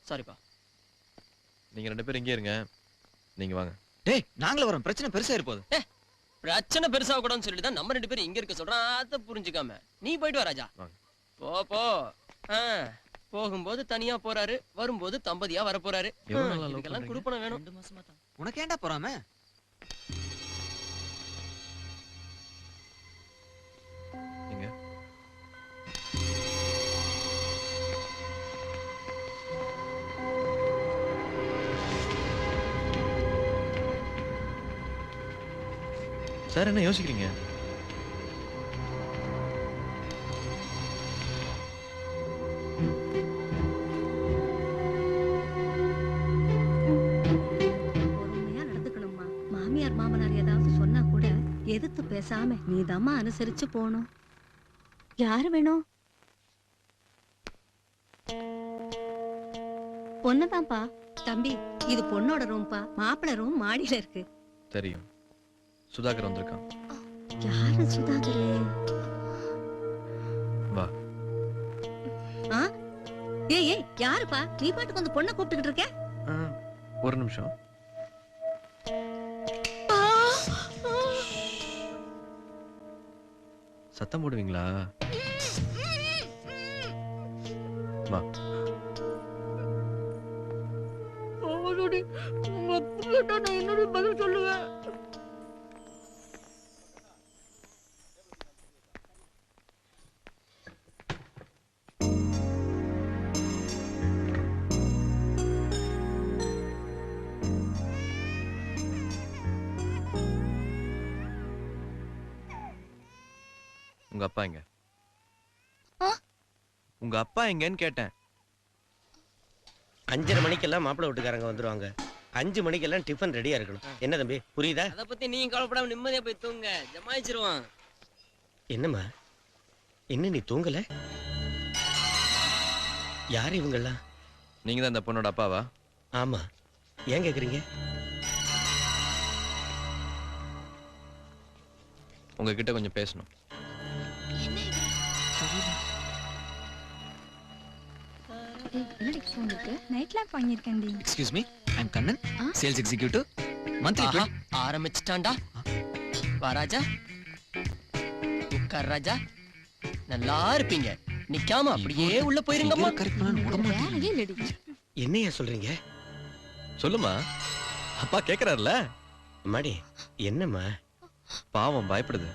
சாரிப்பா. நீங்க 2 பேரும் இங்கே இருங்க, நீங்க வாங்க. டேய் நாங்களே வரோம், பிரச்சனை பெருசா இருப்போது. பிரச்சனை பெருசாக கூடாதுன்னு சொல்லிட்டு தான் நம்ம 2 பேரும் இங்க இருக்க சொல்றான். அதை புரிஞ்சுக்காம நீ போயிட்டு வா ராஜா. போ போ. போகும்போது தனியா போறாரு, வரும்போது தம்பதியா வர போறாரு. இதுக்கெல்லாம் குடுப்பணம் வேணும். 2 மாசமா தான். உனக்கு ஏன்டா போறாம? எங்க சார் என்ன யோசிக்கிறீங்க? மாமியார் மாமனார் ஏதாவது சொன்னா கூட எதிர்த்து பேசாம நீதாம்மா அனுசரிச்சு போகணும். யாரு வேணும்? பொண்ணுதான்ப்பா. தம்பி இது பொண்ணோட ரூம்பா, மாப்பிள்ளை ரூம் மாடியில இருக்கு. தெரியும், சுதாகர் வந்திருக்கான். யாரு சுதாகர்? வா. ஏய் ஏய் யாருப்பா? நீ பாட்டுக்கு வந்து பொண்ணை கூப்பிட்டுக்கிட்டு இருக்க? ஒரு நிமிஷம். சத்தம் போடுவீங்களா? வா. நான் என்னோட பதில் சொல்லுவேன். உங்க அப்பா எங்க? உங்க அப்பா எங்கன்னு கேட்டேன். 5:30 மணிக்கெல்லாம் மாப்பிள்ளை வீட்டுக்காரங்க வந்துருவாங்க. 5 மணிக்கெல்லாம் டிஃபன் ரெடியா இருக்கணும். என்ன தம்பி புரியுதா? அத பத்தி நீங்க கவலைப்படாம நிம்மதியா போய் தூங்க. ஜமாயிச்சிருவான். என்னம்மா என்ன நீ தூங்கல? யார் இவங்கெல்லாம்? நீங்க தான் இந்த பொண்ணோட அப்பாவா? ஆமா. ஏன் கேக்குறீங்க? உங்ககிட்ட கொஞ்சம் பேசணும். எக்ஸ்கியூஸ் மீ, ஐ அம் கண்ணன், சேல்ஸ் எக்ஸிகியூட்டிவ், மந்த்லி. ஆரம்பிச்சிட்டான்டா. வா ராஜா, உட்கார் ராஜா. நல்லா இருப்பீங்க. நிக்காம அப்படியே உள்ள போயிருங்கம்மா. என்னையா சொல்றீங்க? சொல்லுமா, அப்பா கேக்குறாருல. அம்மாடி என்னம்மா? பாவம் பயப்படுது.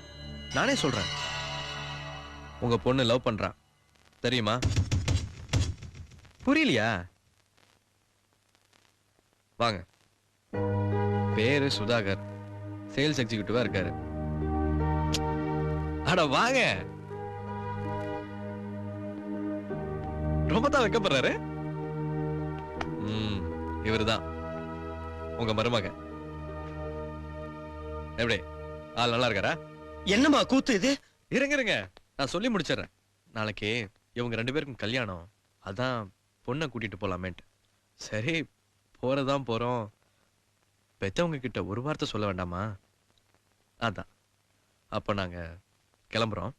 நானே சொல்றேன், உங்க பொண்ணு லவ் பண்றா தெரியுமா? புரியலையா? வாங்க. பேரு சுதாகர், சேல்ஸ் எக்ஸிகியூட்டிவா இருக்காரு. அட வாங்க. ரொம்ப தான் வைக்கப்படுறாரு. இவருதான் உங்க மருமகன். எப்படி ஆள் நல்லா இருக்காரா? என்னம்மா கூத்து இது? இருங்க, நான் சொல்லி முடிச்சிடறேன். நாளைக்கு இவங்க 2 பேருக்கும் கல்யாணம். அதான் பொண்ணை கூட்டிட்டு போலாமேன்ட்டு. சரி போறதான் போறோம், பெத்தவங்க கிட்ட ஒரு வார்த்தை சொல்ல வேண்டாமா? அதான் அப்ப நாங்க கிளம்புறோம்.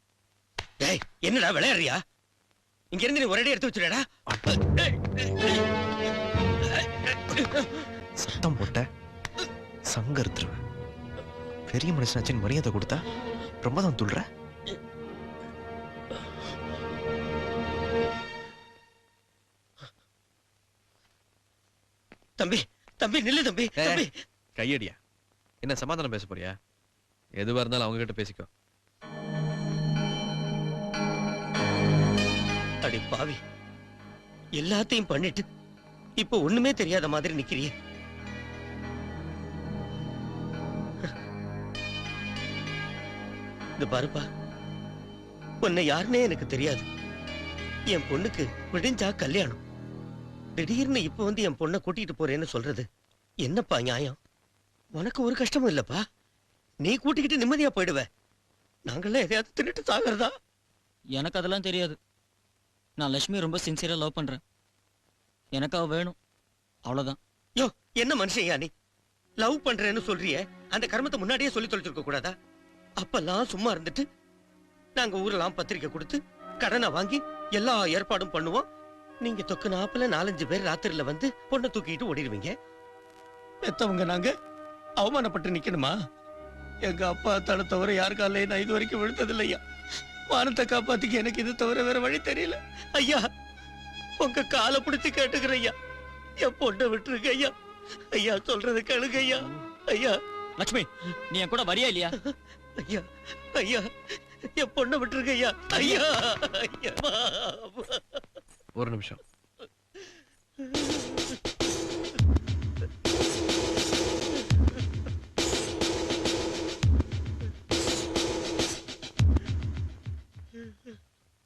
டேய் என்னடா விளையாடுறியா? இங்க இருந்து நீ ஒரே எடுத்து வச்சுடா. சத்தம் போட்ட சங்கருத்துருவேன். பெரிய மனுஷனாச்சின் மரியாதை கொடுத்தா ரொம்ப தான் துள்ற. தம்பி தம்பி நில்லு தம்பி. தம்பி கையடியா? என்ன சமாதானம் பேச போறியா? எதுவா இருந்தாலும் அவங்க கிட்ட பேசிக்கோ. அடி பாவி, எல்லாத்தையும் பண்ணிட்டு இப்ப ஒண்ணுமே தெரியாத மாதிரி நிக்கிறிய. இந்த பாருப்பா, உன்னை யாருன்னே எனக்கு தெரியாது. என் பொண்ணுக்கு விடிஞ்சா கல்யாணம். திடீர்னு இப்ப வந்து என் பொண்ணை கூட்டிட்டு போறேன்னு சொல்றது என்னப்பா நியாயம்? உனக்கு ஒரு கஷ்டமும் இல்லப்பா. நீ கூட்டிக்கிட்டு நிம்மதியா போயிடுவ. நாங்கெல்லாம் எதையாவது தின்னுட்டு சாகிறதா? எனக்கு அதெல்லாம் தெரியாது. நான் லட்சுமி ரொம்ப சின்சியரா லவ் பண்றேன். எனக்கு அவ வேணும், அவ்வளவுதான். யோ என்ன மனுஷன் நீ? லவ் பண்றேன்னு சொல்றிய, அந்த கர்மத்தை முன்னாடியே சொல்லி தொலைச்சிருக்க கூடாதா? அப்பெல்லாம் சும்மா இருந்துட்டு நாங்க ஊரெல்லாம் பத்திரிக்கை கொடுத்து கடனை வாங்கி எல்லா ஏற்பாடும் பண்ணுவோம். நீங்க தொக்கு நாப்புல 4-5 பேர் ராத்திரில வந்து பொண்ணை தூக்கிட்டு ஓடிடுவீங்க. பெத்தவங்க நாங்க அவமானப்பட்டு நிக்கணுமா? எங்க அப்பா தலை தவிர யார் காலையும் நான் இது வரைக்கும் விழுந்ததில்லை ஐயா. மானத்தை காப்பாத்திக்க எனக்கு இது தவிர வேற வழி தெரியல ஐயா. உங்க காலை பிடிச்சு கேட்டுக்கிறேன் ஐயா, என் பொண்ணை விட்டுருங்க ஐயா. ஐயா சொல்றது கேளுங்க ஐயா. ஐயா லட்சுமி, நீ என் கூட வரியா இல்லையா? ஐயா ஐயா என் பொண்ணை விட்டுருங்க ஐயா. ஐயா ஐயா ஒரு நிமிஷம்.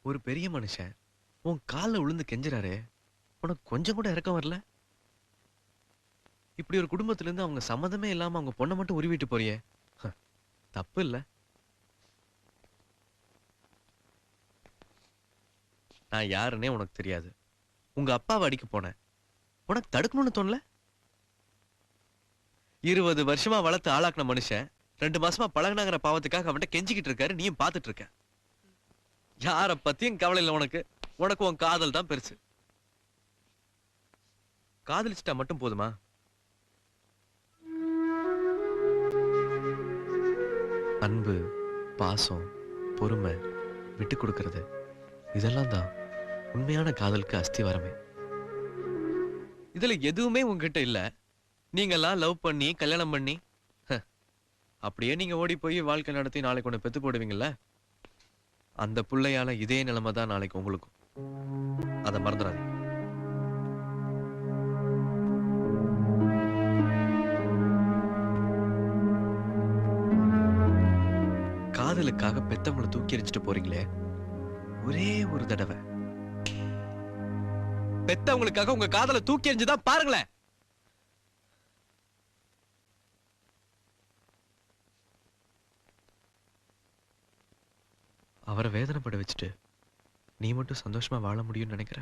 ஒரு பெரிய மனுஷன் உன் கால்ல விழுந்து கெஞ்சுறாரு, உனக்கு கொஞ்சம் கூட இறக்கம் வரல? இப்படி ஒரு குடும்பத்துல இருந்து அவங்க சம்மதமே இல்லாம அவங்க பொண்ணை மட்டும் உருவிட்டு போறியே, தப்பு இல்ல? நான் யாருன்னே உனக்கு தெரியாது. உங்க அப்பாவை அடிக்க போனேன், உனக்கு தடுக்கணும்னு தோணல? 20 வருஷமா வளர்த்து ஆளாக்குன மனுஷன் 2 மாசமா பழகுனாங்கிற பாவத்துக்காக அவன்கிட்ட கெஞ்சிக்கிட்டு இருக்காரு, நீயும் பாத்துட்டு இருக்க. யார பத்தியும் கவலை இல்லை உனக்கு. உனக்கு உன் காதல் தான் பெருசு. காதலிச்சிட்டா மட்டும் போதுமா? அன்பு, பாசம், பொறுமை, விட்டு கொடுக்கிறது, இதெல்லாம் தான் உண்மையான காதலுக்கு அஸ்திவாரமே. இதுல எதுவுமே உங்ககிட்ட இல்ல. நீங்கெல்லாம் லவ் பண்ணி கல்யாணம் பண்ணி அப்படியே நீங்க ஓடி போய் வாழ்க்கை நடத்தி நாளைக்கு ஒண்ணு பெத்து போடுவீங்கல்ல, அந்த புள்ளையால இதே நிலைமை தான் நாளைக்கு உங்களுக்கும். அதை மறந்துடாதீங்க. காதலுக்காக பெத்தவங்களை தூக்கி எறிஞ்சிட்டு போறீங்களே, ஒரே ஒரு தடவை பெத்தவங்களுக்காக உங்க காதலை தூக்கி எறிஞ்சுதான் பாருங்களேன். அவரை வேதனைப்பட வச்சுட்டு நீ மட்டும் சந்தோஷமா வாழ முடியும்னு நினைக்கிற?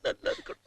நல்லா இருக்கணும்.